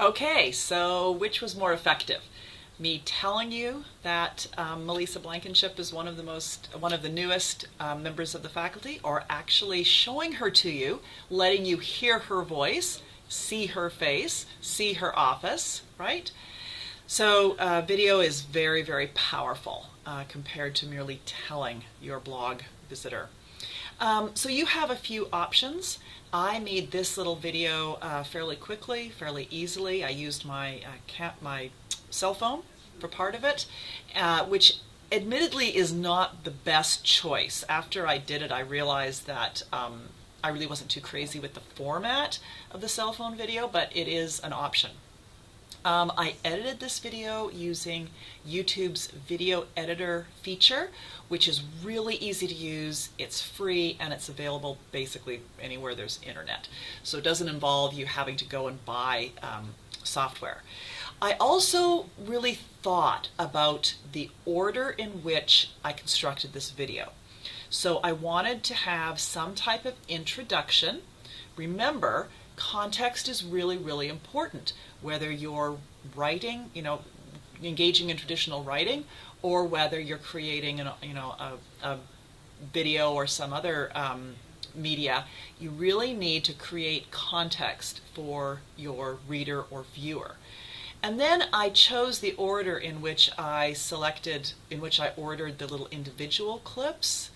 Okay, so which was more effective? Me telling you that Melissa Blankenship is one of the newest members of the faculty, or actually showing her to you, letting you hear her voice, see her face, see her office, right? So video is very, very powerful compared to merely telling your blog visitor. So you have a few options. I made this little video fairly quickly, fairly easily. I used my cell phone for part of it, which admittedly is not the best choice. After I did it, I realized that I really wasn't too crazy with the format of the cell phone video, but it is an option. I edited this video using YouTube's video editor feature, which is really easy to use. It's free and it's available basically anywhere there's internet. So it doesn't involve you having to go and buy software. I also really thought about the order in which I constructed this video. So I wanted to have some type of introduction. Remember, context is really, really important, whether you're writing, engaging in traditional writing, or whether you're creating a video or some other media. You really need to create context for your reader or viewer. And then I chose the order in which I ordered the little individual clips.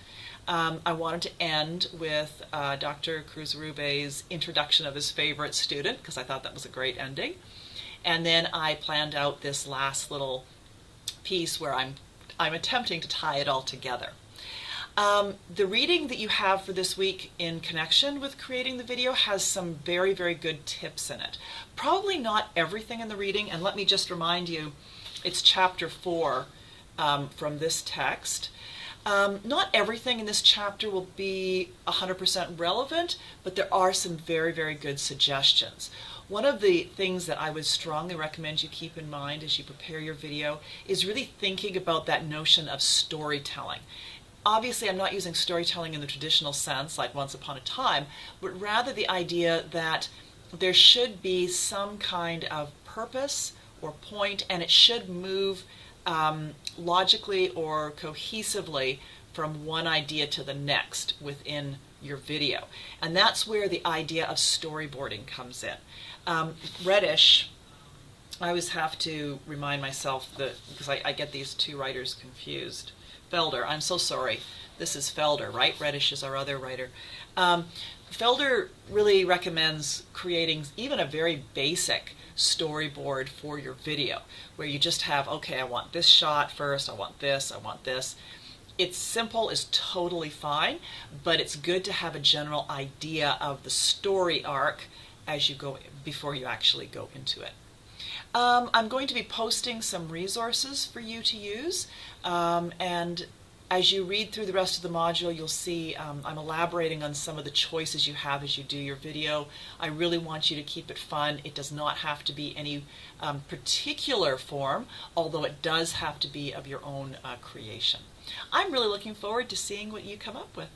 I wanted to end with Dr. Cruz-Rube's introduction of his favorite student, because I thought that was a great ending. And then I planned out this last little piece where I'm attempting to tie it all together. The reading that you have for this week in connection with creating the video has some very, very good tips in it. Probably not everything in the reading, and let me just remind you, it's chapter 4 from this text. Not everything in this chapter will be 100% relevant, but there are some very, very good suggestions. One of the things that I would strongly recommend you keep in mind as you prepare your video is really thinking about that notion of storytelling. Obviously, I'm not using storytelling in the traditional sense, like Once Upon a Time, but rather the idea that there should be some kind of purpose or point, and it should move logically or cohesively from one idea to the next within your video. And that's where the idea of storyboarding comes in. Reddish, I always have to remind myself that, because I get these two writers confused. Felder, I'm so sorry. This is Felder, right? Reddish is our other writer. Felder really recommends creating even a very basic storyboard for your video, where you just have, okay, I want this shot first, I want this, I want this. It's simple is totally fine, but it's good to have a general idea of the story arc as you go before you actually go into it. I'm going to be posting some resources for you to use, and as you read through the rest of the module, you'll see I'm elaborating on some of the choices you have as you do your video. I really want you to keep it fun. It does not have to be any particular form, although it does have to be of your own creation. I'm really looking forward to seeing what you come up with.